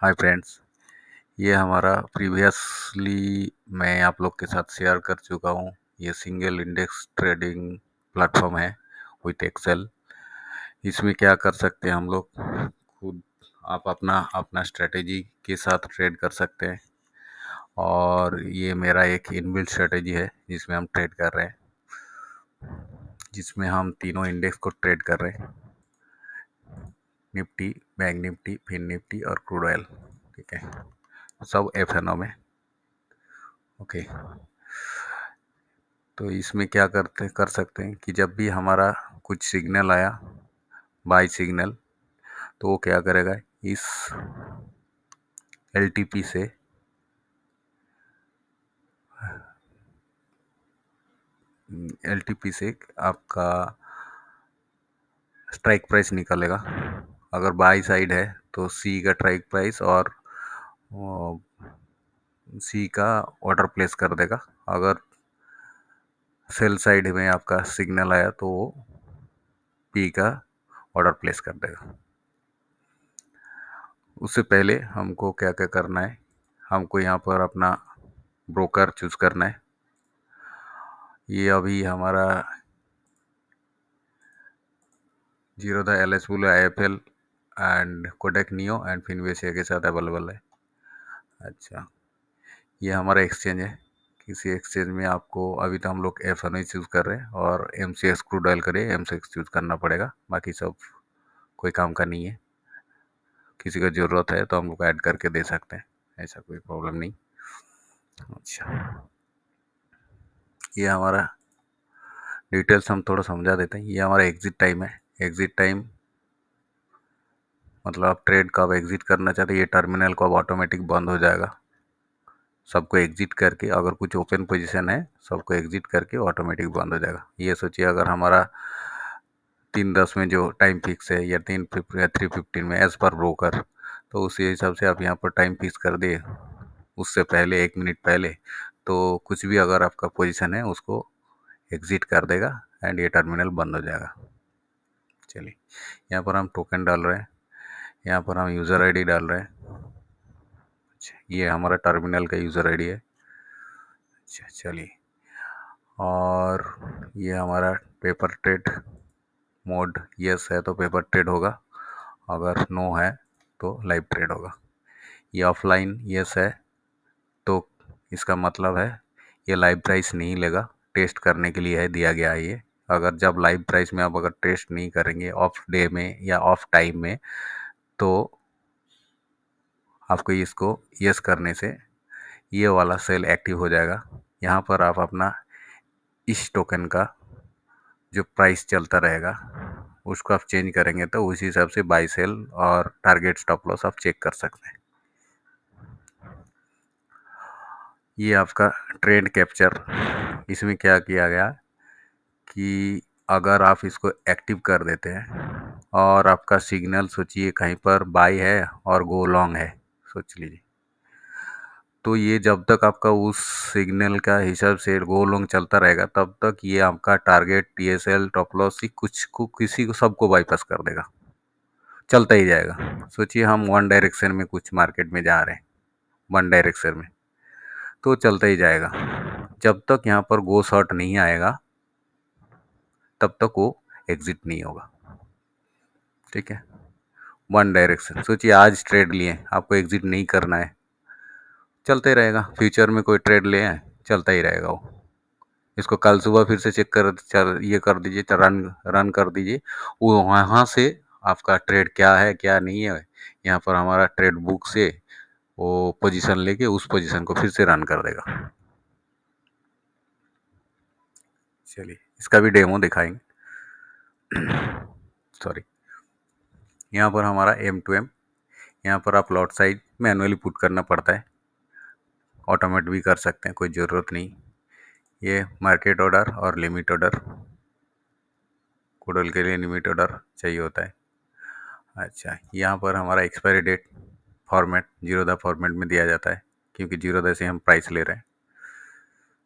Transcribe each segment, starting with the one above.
Hi friends. ये हमारा previously मैं आप लोग के साथ शेयर कर चुका हूँ। ये सिंगल इंडेक्स ट्रेडिंग प्लेटफॉर्म है विथ एक्सेल। इसमें क्या कर सकते हैं हम लोग खुद, आप अपना अपना स्ट्रेटेजी के साथ ट्रेड कर सकते हैं। और ये मेरा एक इनबिल्ट स्ट्रेटेजी है जिसमें हम ट्रेड कर रहे हैं, जिसमें हम तीनों इंडेक्स को ट्रेड कर रहे हैं, निफ्टी, बैंक निफ्टी, फिन निफ्टी और क्रूड ऑयल। ठीक है, सब एफ में। ओके, तो इसमें क्या कर सकते हैं कि जब भी हमारा कुछ सिग्नल आया, बाई सिग्नल, तो वो क्या करेगा, इस एलटीपी से आपका स्ट्राइक प्राइस निकलेगा। अगर बाई साइड है तो सी का स्ट्राइक प्राइस और सी का ऑर्डर प्लेस कर देगा। अगर सेल साइड में आपका सिग्नल आया तो वो पी का ऑर्डर प्लेस कर देगा। उससे पहले हमको क्या क्या करना है, हमको यहाँ पर अपना ब्रोकर चूज करना है। ये अभी हमारा Zerodha, Alice Blue, I F L and Kotak Neo and Finvasia के साथ अवेलेबल है। अच्छा, ये हमारा एक्सचेंज है। किसी एक्सचेंज में आपको, अभी तो हम लोग एफ एन चूज़ कर रहे हैं और M C X crude oil करिए, एम सी एक्स चूज़ करना पड़ेगा। बाकी सब कोई काम का नहीं है। किसी को ज़रूरत है तो हम लोग ऐड करके दे सकते हैं, ऐसा कोई प्रॉब्लम नहीं। अच्छा, ये हमारा डिटेल्स हम थोड़ा समझा देते हैं। ये हमारा एग्ज़िट टाइम है। एग्ज़िट टाइम मतलब आप ट्रेड कब एग्ज़िट करना चाहते हैं, ये टर्मिनल कब ऑटोमेटिक बंद हो जाएगा। सबको एग्ज़िट करके, अगर कुछ ओपन पोजीशन है सबको एग्ज़िट करके ऑटोमेटिक बंद हो जाएगा। ये सोचिए, अगर हमारा 3:10 में जो टाइम फिक्स है, या 3:15 में एज़ पर ब्रोकर, तो उसी हिसाब से आप यहाँ पर टाइम फिक्स कर दिए। उससे पहले 1 मिनट पहले तो कुछ भी अगर आपका पोजीशन है उसको एग्ज़िट कर देगा एंड ये टर्मिनल बंद हो जाएगा। चलिए, यहाँ पर हम टोकन डाल रहे हैं, यहाँ पर हम यूज़र आईडी डाल रहे हैं। अच्छा, ये हमारा टर्मिनल का यूज़र आईडी है। अच्छा, चलिए, और ये हमारा पेपर ट्रेड मोड यस है तो पेपर ट्रेड होगा, अगर नो है तो लाइव ट्रेड होगा। ये ऑफलाइन यस है तो इसका मतलब है ये लाइव प्राइस नहीं लेगा, टेस्ट करने के लिए है दिया गया है ये। अगर जब लाइव प्राइस में आप अगर टेस्ट नहीं करेंगे ऑफ डे में या ऑफ टाइम में, तो आपको इसको यस करने से ये वाला सेल एक्टिव हो जाएगा। यहाँ पर आप अपना इस टोकन का जो प्राइस चलता रहेगा उसको आप चेंज करेंगे तो उसी हिसाब से बाई सेल और टारगेट स्टॉप लॉस आप चेक कर सकते हैं। ये आपका ट्रेंड कैप्चर, इसमें क्या किया गया कि अगर आप इसको एक्टिव कर देते हैं और आपका सिग्नल सोचिए कहीं पर बाई है और गो लॉन्ग है, सोच लीजिए, तो ये जब तक आपका उस सिग्नल का हिसाब से गो लॉन्ग चलता रहेगा तब तक ये आपका टारगेट, टीएसएल, टॉप लॉस कुछ को किसी को सबको बाईपास कर देगा, चलता ही जाएगा। सोचिए हम वन डायरेक्शन में कुछ मार्केट में जा रहे हैं, वन डायरेक्शन में, तो चलता ही जाएगा। जब तक यहाँ पर गो शॉर्ट नहीं आएगा तब तक वो एग्जिट नहीं होगा। ठीक है, वन डायरेक्शन, सोचिए आज ट्रेड लिए, आपको एग्जिट नहीं करना है, चलते रहेगा। फ्यूचर में कोई ट्रेड ले आए, चलता ही रहेगा वो। इसको कल सुबह फिर से चेक कर, ये कर दीजिए, रन रन कर दीजिए, वो वहाँ से आपका ट्रेड क्या है क्या नहीं है, यहाँ पर हमारा ट्रेड बुक से वो पोजीशन लेके उस पोजीशन को फिर से रन कर देगा। चलिए, इसका भी डेमो दिखाएंगे। सॉरी, यहाँ पर हमारा M2M, यहाँ पर आप लॉट साइज मैनुअली पुट करना पड़ता है, ऑटोमेट भी कर सकते हैं, कोई ज़रूरत नहीं। ये मार्केट ऑर्डर और लिमिट ऑर्डर, कोडल के लिए लिमिट ऑर्डर चाहिए होता है। अच्छा, यहाँ पर हमारा expiry date format Zerodha format में दिया जाता है, क्योंकि जीरोधा से हम प्राइस ले रहे हैं,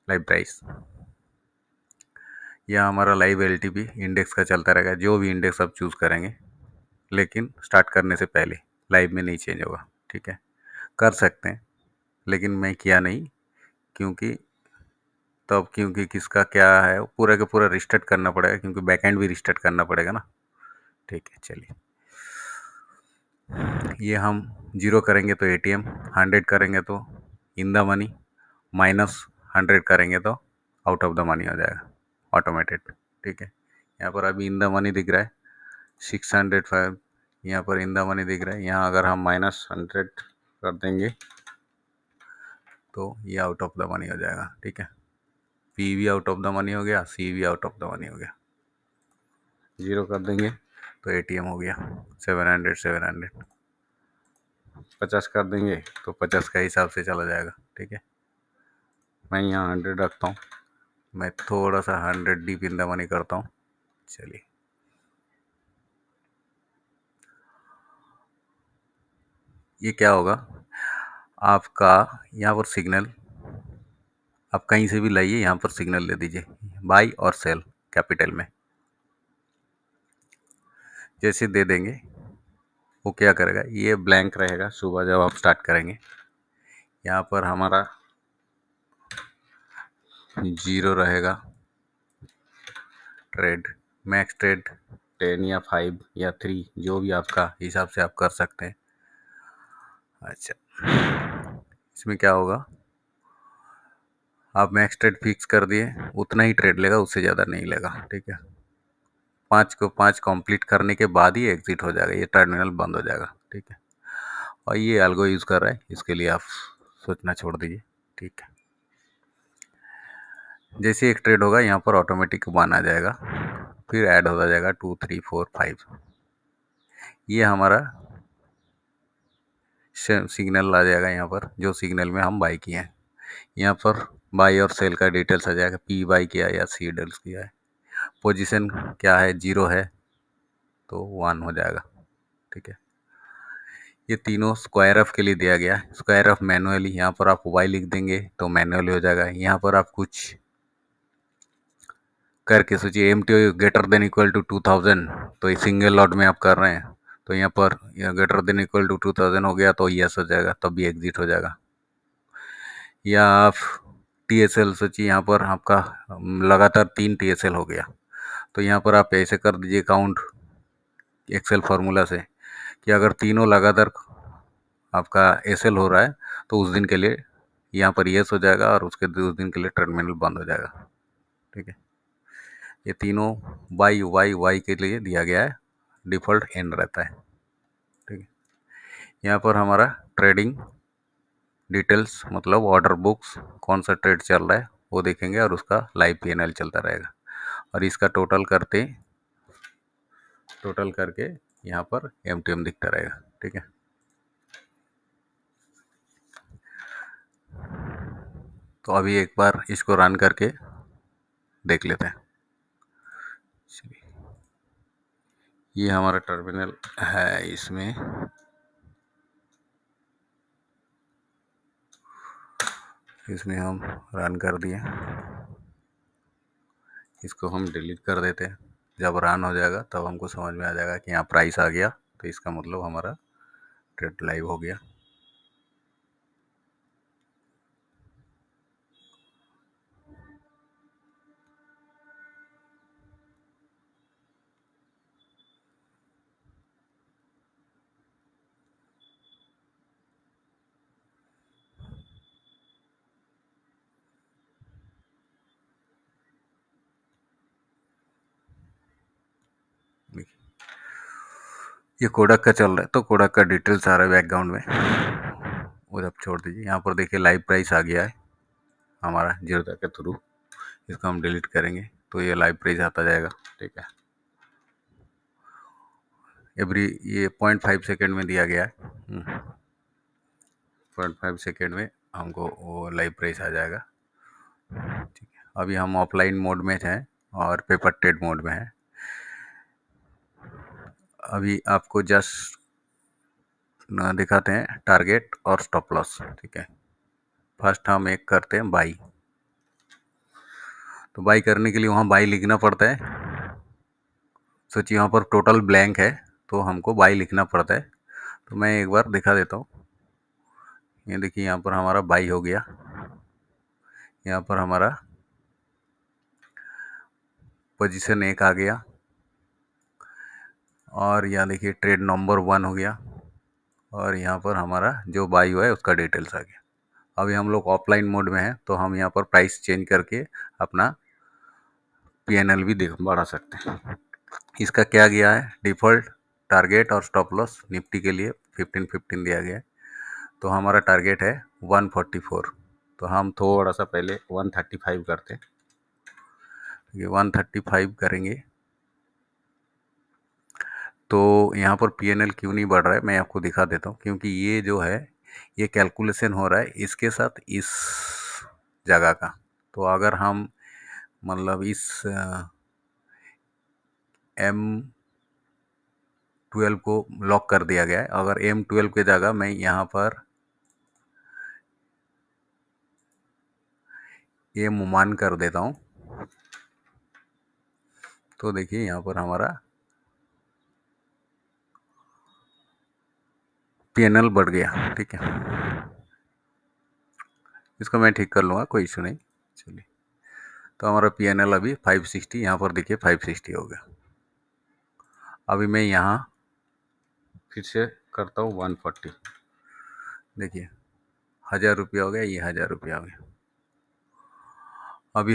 लाइव प्राइस। यह हमारा लाइव एलटीपी इंडेक्स का चलता रहेगा, जो भी इंडेक्स आप चूज़ करेंगे, लेकिन स्टार्ट करने से पहले लाइव में नहीं चेंज होगा। ठीक है, कर सकते हैं, लेकिन मैं किया नहीं, क्योंकि क्योंकि किसका क्या है पूरा का पूरा रिस्टार्ट करना पड़ेगा, क्योंकि बैकएंड भी रिस्टार्ट करना पड़ेगा ना। ठीक है, चलिए, ये हम 0 करेंगे तो एटीएम, 100 करेंगे तो इन द मनी, -100 करेंगे तो आउट ऑफ द मनी हो जाएगा ऑटोमेटेड। ठीक है, यहाँ पर अभी इन द मनी दिख रहा है 605, यहाँ पर इन द मनी दिख रहा है। यहाँ अगर हम -100 कर देंगे तो ये आउट ऑफ द मनी हो जाएगा। ठीक है, पी भी आउट ऑफ द मनी हो गया, सी भी आउट ऑफ द मनी हो गया। 0 कर देंगे तो एटीएम हो गया 700। 50 कर देंगे तो 50 का हिसाब से चला जाएगा। ठीक है, मैं यहाँ 100 रखता हूँ, मैं थोड़ा सा 100 डीप इन द मनी करता हूँ। चलिए, ये क्या होगा, आपका यहाँ पर सिग्नल आप कहीं से भी लाइए, यहाँ पर सिग्नल दे दीजिए बाई और सेल कैपिटल में। जैसे दे देंगे वो क्या करेगा, ये ब्लैंक रहेगा सुबह जब आप स्टार्ट करेंगे। यहाँ पर हमारा 0 रहेगा, ट्रेड मैक्स ट्रेड 10 या 5 या 3, जो भी आपका हिसाब से आप कर सकते हैं। अच्छा, इसमें क्या होगा, आप मैक्स ट्रेड फिक्स कर दिए, उतना ही ट्रेड लेगा, उससे ज़्यादा नहीं लेगा। ठीक है, 5 कंप्लीट करने के बाद ही एग्जिट हो जाएगा, ये टर्मिनल बंद हो जाएगा। ठीक है, और ये अल्गो यूज़ कर रहा है, इसके लिए आप सोचना छोड़ दीजिए। ठीक है, जैसे एक ट्रेड होगा यहाँ पर ऑटोमेटिक 1 आ जाएगा, फिर ऐड होता जाएगा 2 3 4 5। ये हमारा सिग्नल आ जाएगा यहाँ पर, जो सिग्नल में हम बाई किए हैं। यहाँ पर बाई और सेल का डिटेल्स आ जाएगा, पी बाई किया या सी डल्स किया है, पोजीशन क्या है, 0 है तो 1 हो जाएगा। ठीक है, ये तीनों स्क्वायर ऑफ के लिए दिया गया है। स्क्वायर ऑफ मैनुअली, यहाँ पर आप वाई लिख देंगे तो मैनुअली हो जाएगा। यहाँ पर आप कुछ करके सोचिए, M T greater than equal to 2000, तो ये सिंगल लॉट में आप कर रहे हैं, तो यहाँ पर ग्रेटर देन इक्वल टू 2000 हो गया तो यस हो जाएगा, तब भी एग्जिट हो जाएगा। या आप TSL सोचिए, यहाँ पर आपका लगातार 3 TSL हो गया, तो यहाँ पर आप ऐसे कर दीजिए काउंट एक्सेल फार्मूला से कि अगर तीनों लगातार आपका एसएल हो रहा है तो उस दिन के लिए यहाँ पर यस हो जाएगा, और उसके उस दिन के लिए टर्मिनल बंद हो जाएगा। ठीक है, ये तीनों वाई वाई वाई के लिए दिया गया है, डिफ़ॉल्ट एन रहता है। ठीक है, यहाँ पर हमारा ट्रेडिंग डिटेल्स मतलब ऑर्डर बुक्स, कौन सा ट्रेड चल रहा है वो देखेंगे, और उसका लाइव PNL चलता रहेगा, और इसका टोटल करके यहाँ पर MTM दिखता रहेगा। ठीक है, तो अभी एक बार इसको रन करके देख लेते हैं। ये हमारा टर्मिनल है, इसमें हम रन कर दिए, इसको हम डिलीट कर देते हैं। जब रन हो जाएगा तब हमको समझ में आ जाएगा कि यहाँ प्राइस आ गया, तो इसका मतलब हमारा ट्रेड लाइव हो गया। ये कोडक का चल रहा है, तो कोडक का डिटेल्स आ रहा है बैकग्राउंड में, वो सब छोड़ दीजिए। यहाँ पर देखिए लाइव प्राइस आ गया है हमारा जीरोधा के थ्रू, इसको हम डिलीट करेंगे तो ये लाइव प्राइस आता जाएगा। ठीक है, ये 0.5 सेकेंड में दिया गया है, 0.5 सेकेंड में हमको वो लाइव प्राइस आ जाएगा। ठीक है, अभी हम ऑफलाइन मोड में हैं और पेपर ट्रेड मोड में हैं। अभी आपको जस्ट दिखाते हैं टारगेट और स्टॉप लॉस। ठीक है, फर्स्ट हम एक करते हैं बाई, तो बाई करने के लिए वहाँ बाई लिखना पड़ता है। सोचिए वहाँ पर टोटल ब्लैंक है तो हमको बाई लिखना पड़ता है, तो मैं एक बार दिखा देता हूँ। ये देखिए यहाँ पर हमारा बाई हो गया, यहाँ पर हमारा पोजीशन 1 आ गया, और यहाँ देखिए ट्रेड नंबर 1 हो गया, और यहाँ पर हमारा जो बाई हुआ है उसका डिटेल्स आ गया। अभी हम लोग ऑफलाइन मोड में हैं, तो हम यहाँ पर प्राइस चेंज करके अपना पीएनएल भी देख बढ़ा सकते हैं। इसका क्या गया है, डिफ़ॉल्ट टारगेट और स्टॉप लॉस निफ्टी के लिए 15-15 दिया गया है। तो हमारा टारगेट है 144, तो हम थोड़ा सा पहले 135 करते हैं। ये 135 करेंगे तो यहाँ पर पीएनएल क्यों नहीं बढ़ रहा है मैं आपको दिखा देता हूँ। क्योंकि ये जो है ये कैलकुलेशन हो रहा है इसके साथ इस जगह का। तो अगर हम मतलब इस M12 को लॉक कर दिया गया है, अगर M12 के जगह मैं यहाँ पर ये मान कर देता हूँ, तो देखिए यहाँ पर हमारा पीएनएल बढ़ गया। ठीक है, इसको मैं ठीक कर लूँगा, कोई इशू नहीं। चलिए, तो हमारा पीएनएल अभी 560, यहाँ पर देखिए 560 हो गया। अभी मैं यहाँ फिर से करता हूँ 140, देखिए 1000 रुपया हो गया, ये 1000 रुपया हो गया। अभी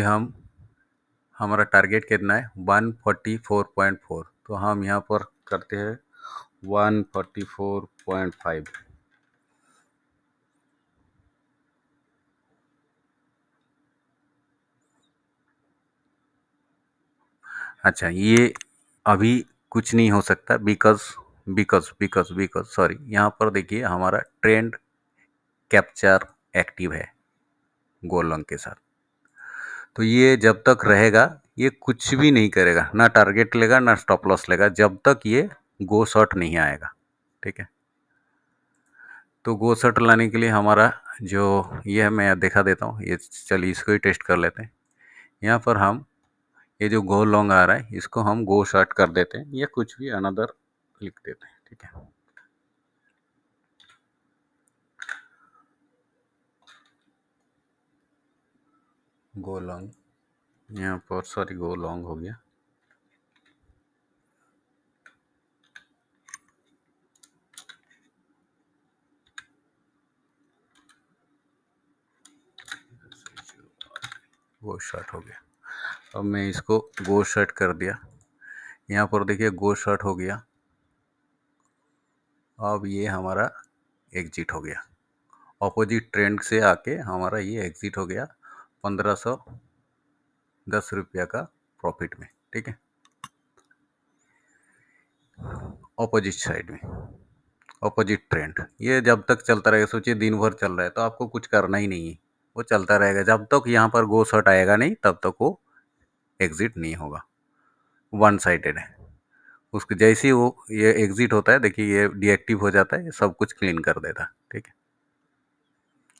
हमारा टारगेट कितना है 144.4, तो हम यहाँ पर करते हैं 144.5। अच्छा, ये अभी कुछ नहीं हो सकता, बिकॉज सॉरी, यहाँ पर देखिए हमारा ट्रेंड कैप्चर एक्टिव है गोलंग के साथ। तो ये जब तक रहेगा ये कुछ भी नहीं करेगा, ना टारगेट लेगा ना स्टॉप लॉस लेगा, जब तक ये गो शॉट नहीं आएगा। ठीक है, तो गो शॉट लाने के लिए हमारा जो ये है मैं दिखा देता हूँ। ये चलिए इसको ही टेस्ट कर लेते हैं। यहाँ पर हम ये जो गो लॉन्ग आ रहा है इसको हम गो शॉर्ट कर देते हैं, या कुछ भी अनदर लिख देते हैं। ठीक है, गो लॉन्ग, यहाँ पर सॉरी गो लॉन्ग हो गया। गो शॉर्ट हो गया। अब मैं इसको गो शॉर्ट कर दिया, यहाँ पर देखिए गो शॉर्ट हो गया। अब ये हमारा एग्जिट हो गया, ऑपोजिट ट्रेंड से आके हमारा ये एग्जिट हो गया 1510 रुपया का प्रॉफिट में। ठीक है, ऑपोजिट साइड में, ऑपोजिट ट्रेंड। ये जब तक चलता रहेगा, सोचिए दिन भर चल रहा है तो आपको कुछ करना ही नहीं है, वो चलता रहेगा जब तक यहाँ पर गो शॉट आएगा नहीं, तब तक वो एग्जिट नहीं होगा। वन साइडेड है, उसके जैसे ही वो ये एग्जिट होता है देखिए ये डीएक्टिव हो जाता है, ये सब कुछ क्लीन कर देता है। ठीक है,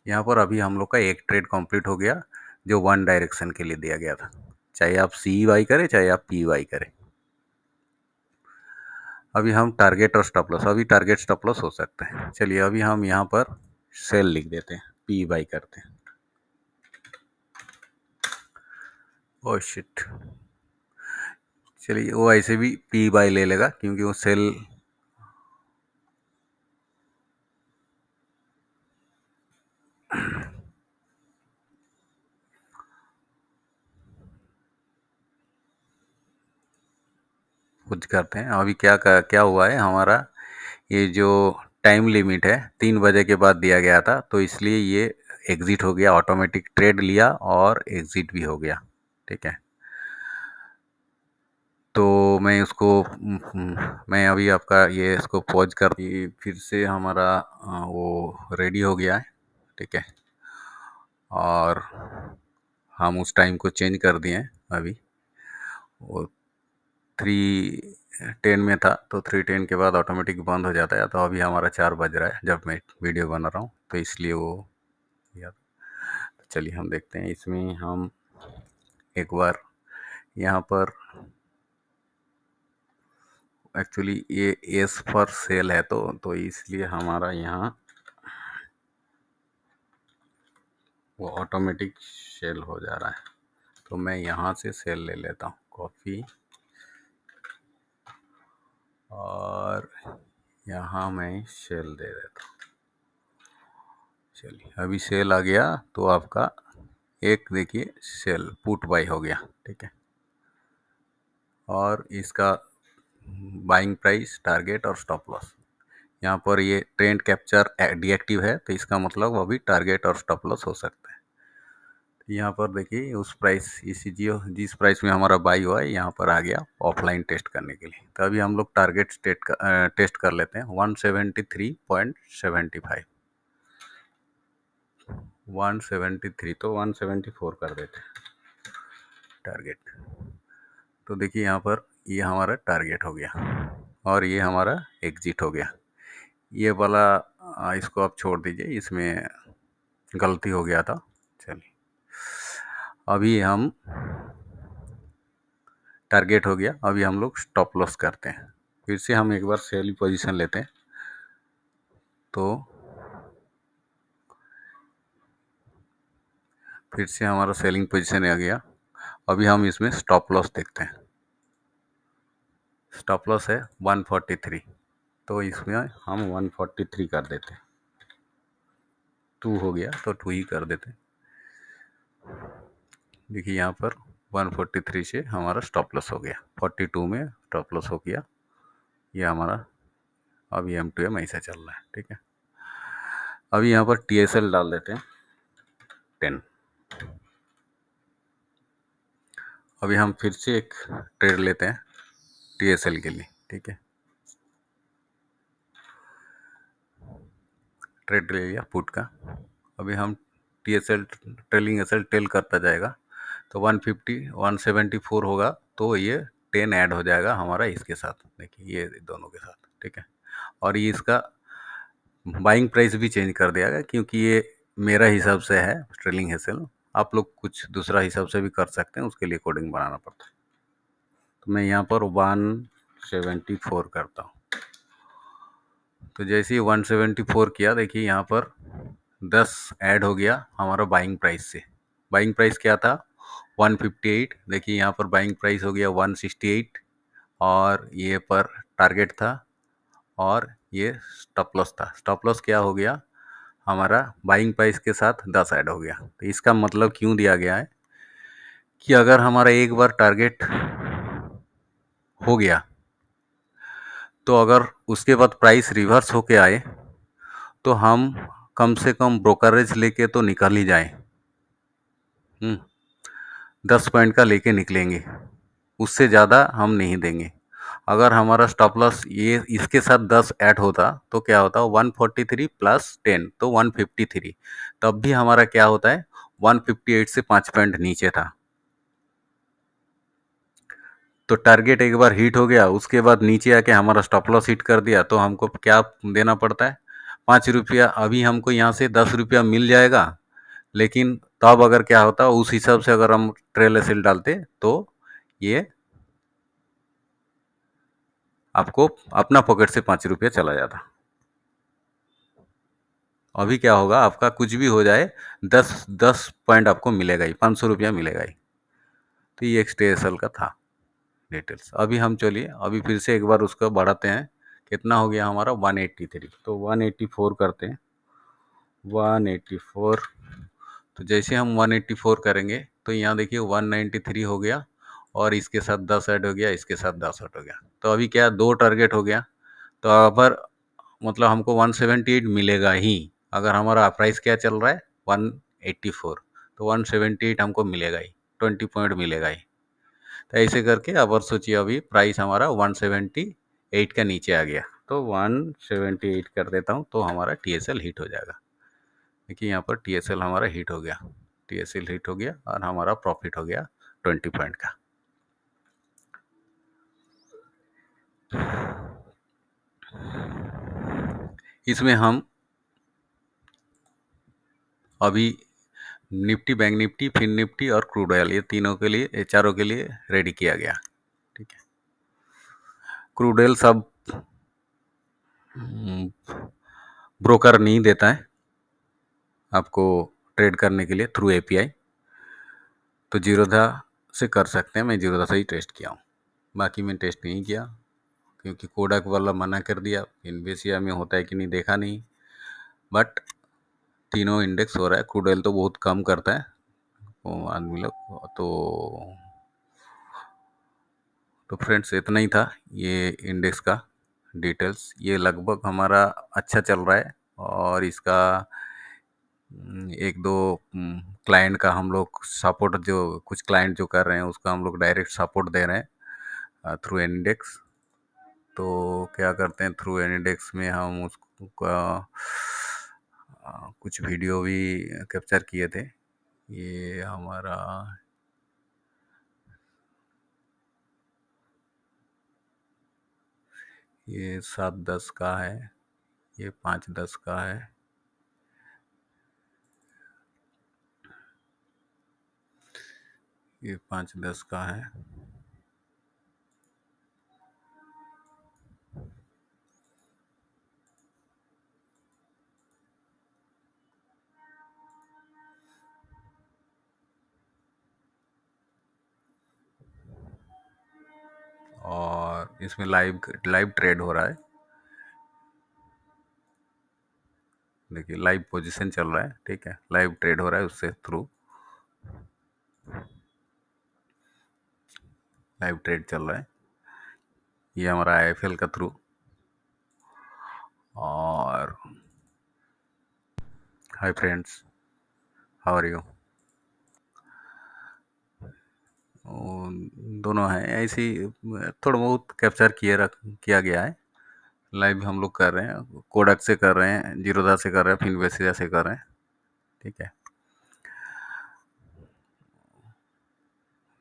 यहाँ पर अभी हम लोग का एक ट्रेड कंप्लीट हो गया जो वन डायरेक्शन के लिए दिया गया था, चाहे आप सी वाई करें चाहे आप पी वाई करें। अभी हम टारगेट और स्टॉप लॉस, अभी टारगेट स्टॉप लॉस हो सकता है। चलिए अभी हम यहाँ पर सेल लिख देते हैं, पी बाई करते हैं। ओह शिट, चलिए वो ऐसे भी पी बाई ले लेगा क्योंकि वो सेल कुछ करते हैं। अभी क्या हुआ है हमारा, ये जो टाइम लिमिट है 3 बजे के बाद दिया गया था, तो इसलिए ये एग्जिट हो गया, ऑटोमेटिक ट्रेड लिया और एग्जिट भी हो गया। ठीक है, तो मैं उसको मैं अभी आपका ये इसको पॉज कर, फिर से हमारा वो रेडी हो गया है। ठीक है, और हम उस टाइम को चेंज कर दिए हैं। अभी वो 3:10 में था, तो 3:10 के बाद ऑटोमेटिक बंद हो जाता है। तो अभी हमारा 4 बज रहा है जब मैं वीडियो बना रहा हूँ, तो इसलिए वो याद। तो चलिए हम देखते हैं इसमें, हम एक बार यहाँ पर एक्चुअली ये एस फॉर सेल है, तो इसलिए हमारा यहाँ वो ऑटोमेटिक सेल हो जा रहा है। तो मैं यहाँ से सेल ले लेता हूँ कॉफ़ी, और यहाँ मैं सेल दे देता हूँ। चलिए अभी सेल आ गया, तो आपका एक देखिए सेल पुट बाय हो गया, ठीक है। और इसका बाइंग प्राइस, टारगेट और स्टॉप लॉस, यहाँ पर ये ट्रेंड कैप्चर डीएक्टिव है, तो इसका मतलब अभी टारगेट और स्टॉप लॉस हो सकता है। यहाँ पर देखिए उस प्राइस, इसी जिस प्राइस में हमारा बाई हुआ है यहाँ पर आ गया ऑफलाइन टेस्ट करने के लिए। तो अभी हम लोग टारगेट टेस्ट कर लेते हैं 173.75, 173, तो 174 कर देते हैं टारगेट। तो देखिए यहाँ पर ये हमारा टारगेट हो गया और ये हमारा एग्जिट हो गया। ये वाला इसको आप छोड़ दीजिए, इसमें गलती हो गया था। चलिए अभी हम टारगेट हो गया, अभी हम लोग स्टॉप लॉस करते हैं। फिर से हम एक बार सेल पोजीशन लेते हैं, तो फिर से हमारा सेलिंग पोजीशन आ गया। अभी हम इसमें स्टॉप लॉस देखते हैं। स्टॉप लॉस है 143, तो इसमें हम 143 कर देते हैं। 2 हो गया तो 2 ही कर देते हैं। देखिए यहाँ पर 143 से हमारा स्टॉप लॉस हो गया, 42 में स्टॉप लॉस हो गया। ये हमारा अभी M2M ऐसा चल रहा है, ठीक है। अभी यहाँ पर TSL डाल देते हैं 10। अभी हम फिर से एक ट्रेड लेते हैं TSL के लिए, ठीक है। ट्रेड ले लिया पुट का। अभी हम TSL ट्रेलिंग एसएल टेल करता जाएगा, तो 150 174 होगा, तो ये 10 ऐड हो जाएगा हमारा इसके साथ, देखिए ये दोनों के साथ, ठीक है। और ये इसका बाइंग प्राइस भी चेंज कर दिया गया, क्योंकि ये मेरा हिसाब से है ट्रेलिंग एसएल। आप लोग कुछ दूसरा हिसाब से भी कर सकते हैं, उसके लिए कोडिंग बनाना पड़ता है। तो मैं यहाँ पर 174 करता हूँ। तो जैसे ही 174 किया, देखिए यहाँ पर 10 ऐड हो गया हमारा बाइंग प्राइस से। बाइंग प्राइस क्या था 158, देखिए यहाँ पर बाइंग प्राइस हो गया 168, और ये पर टारगेट था, और ये स्टॉप लॉस था। स्टॉप लॉस क्या हो गया हमारा बाइंग प्राइस के साथ 10 ऐड हो गया। तो इसका मतलब क्यों दिया गया है कि अगर हमारा एक बार टारगेट हो गया, तो अगर उसके बाद प्राइस रिवर्स होके आए, तो हम कम से कम ब्रोकरेज लेके तो निकल ही जाए। 10 पॉइंट का लेके निकलेंगे, उससे ज़्यादा हम नहीं देंगे। अगर हमारा स्टॉप लॉस ये इसके साथ 10 ऐड होता, तो क्या होता 143 प्लस 10, तो 153। तब भी हमारा क्या होता है 158 से 5 पॉइंट नीचे था। तो टारगेट एक बार हिट हो गया, उसके बाद नीचे आके हमारा स्टॉप लॉस हिट कर दिया, तो हमको क्या देना पड़ता है 5 रुपया। अभी हमको यहाँ से 10 रुपया मिल जाएगा, लेकिन तब अगर क्या होता उस हिसाब से अगर हम ट्रेल एसएल डालते, तो ये आपको अपना पॉकेट से 5 रुपया चला जाता। अभी क्या होगा आपका कुछ भी हो जाए 10 पॉइंट आपको मिलेगा ही, 500 रुपया मिलेगा ही। तो ये एक्सटेएसएल का था डिटेल्स। अभी हम चलिए अभी फिर से एक बार उसका बढ़ाते हैं। कितना हो गया हमारा 183, तो 184 करते हैं 184। तो जैसे हम 184 करेंगे, तो यहाँ देखिए 193 हो गया, और इसके साथ 10 ऐड हो गया, इसके साथ 10 ऐड हो गया। तो अभी क्या 2 टारगेट हो गया, तो अगर मतलब हमको 178 मिलेगा ही। अगर हमारा प्राइस क्या चल रहा है 184, तो 178 हमको मिलेगा ही, 20 पॉइंट मिलेगा ही। तो ऐसे करके अब सोचिए अभी प्राइस हमारा 178 का नीचे आ गया, तो 178 कर देता हूँ, तो हमारा TSL हिट हो जाएगा। देखिए यहाँ पर TSL हमारा हिट हो गया, TSL हिट हो गया, और हमारा प्रॉफिट हो गया 20 पॉइंट का। इसमें हम अभी निफ्टी, बैंक निफ्टी, फिन निफ्टी और क्रूड ऑयल, ये तीनों के लिए, ये चारों के लिए रेडी किया गया, ठीक है। क्रूड ऑयल सब ब्रोकर नहीं देता है आपको, ट्रेड करने के लिए थ्रू एपीआई, तो जीरोधा से कर सकते हैं। मैं जीरोधा से ही टेस्ट किया हूँ, बाकी मैं टेस्ट नहीं किया क्योंकि कोडक वाला मना कर दिया। इन्वेसिया में होता है कि नहीं देखा नहीं, बट तीनों इंडेक्स हो रहा है। क्रूड ऑयल तो बहुत कम करता है वो आदमी लोग। तो फ्रेंड्स इतना ही था ये इंडेक्स का डिटेल्स। ये लगभग हमारा अच्छा चल रहा है, और इसका एक दो क्लाइंट का हम लोग सपोर्ट, जो कुछ क्लाइंट जो कर रहे हैं उसका हम लोग डायरेक्ट सपोर्ट दे रहे हैं थ्रू इंडेक्स। तो क्या करते हैं, थ्रू इंडेक्स में हम उसका कुछ वीडियो भी कैप्चर किए थे। ये हमारा ये 7-10 का है, ये 5-10 का है, ये 5-10 का है। और इसमें लाइव लाइव ट्रेड हो रहा है। देखिए लाइव पोजीशन चल रहा है, ठीक है, लाइव ट्रेड हो रहा है उससे थ्रू लाइव ट्रेड चल रहा है। ये हमारा आईएफएल का थ्रू। और hi friends, how are you. दोनों हैं ऐसे ही, थोड़ा बहुत कैप्चर किया गया है। लाइव हम लोग कर रहे हैं, कोडक से कर रहे हैं, जीरोधा से कर रहे हैं, फिनवेसिया से कर रहे हैं, ठीक है।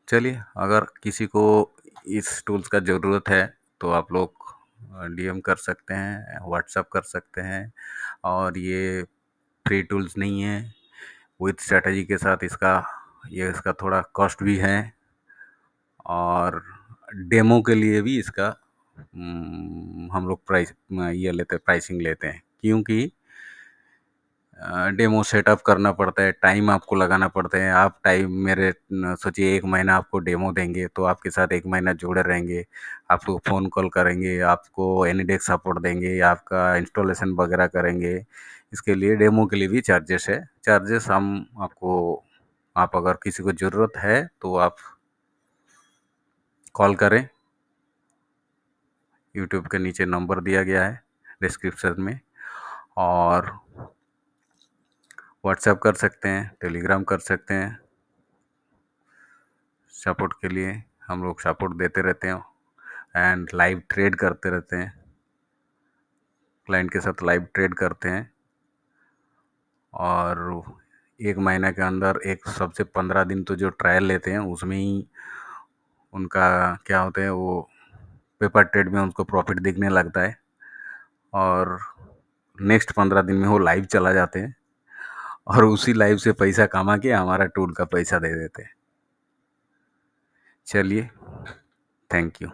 चलिए, अगर किसी को इस टूल्स का ज़रूरत है तो आप लोग डीएम कर सकते हैं, व्हाट्सअप कर सकते हैं। और ये फ्री टूल्स नहीं है, विथ स्ट्रेटजी के साथ इसका थोड़ा कॉस्ट भी है। और डेमो के लिए भी इसका हम लोग प्राइसिंग लेते हैं, क्योंकि डेमो सेटअप करना पड़ता है, टाइम आपको लगाना पड़ता है। आप टाइम मेरे सोचिए 1 महीना आपको डेमो देंगे तो आपके साथ 1 महीना जुड़े रहेंगे, आपको फ़ोन कॉल करेंगे, आपको एनीडेस्क सपोर्ट देंगे, आपका इंस्टॉलेशन वगैरह करेंगे। इसके लिए डेमो के लिए भी चार्जेस है। चार्जेस आप अगर किसी को ज़रूरत है तो आप कॉल करें। यूट्यूब के नीचे नंबर दिया गया है डिस्क्रिप्शन में, और व्हाट्सएप कर सकते हैं, टेलीग्राम कर सकते हैं। सपोर्ट के लिए हम लोग सपोर्ट देते रहते हैं, एंड लाइव ट्रेड करते रहते हैं, क्लाइंट के साथ लाइव ट्रेड करते हैं। और 1 महीने के अंदर एक सबसे 15 दिन तो जो ट्रायल लेते हैं उसमें ही उनका क्या होता है, वो पेपर ट्रेड में उनको प्रॉफिट दिखने लगता है, और नेक्स्ट 15 दिन में वो लाइव चला जाते हैं, और उसी लाइव से पैसा कमा के हमारा टूल का पैसा दे देते हैं। चलिए, थैंक यू।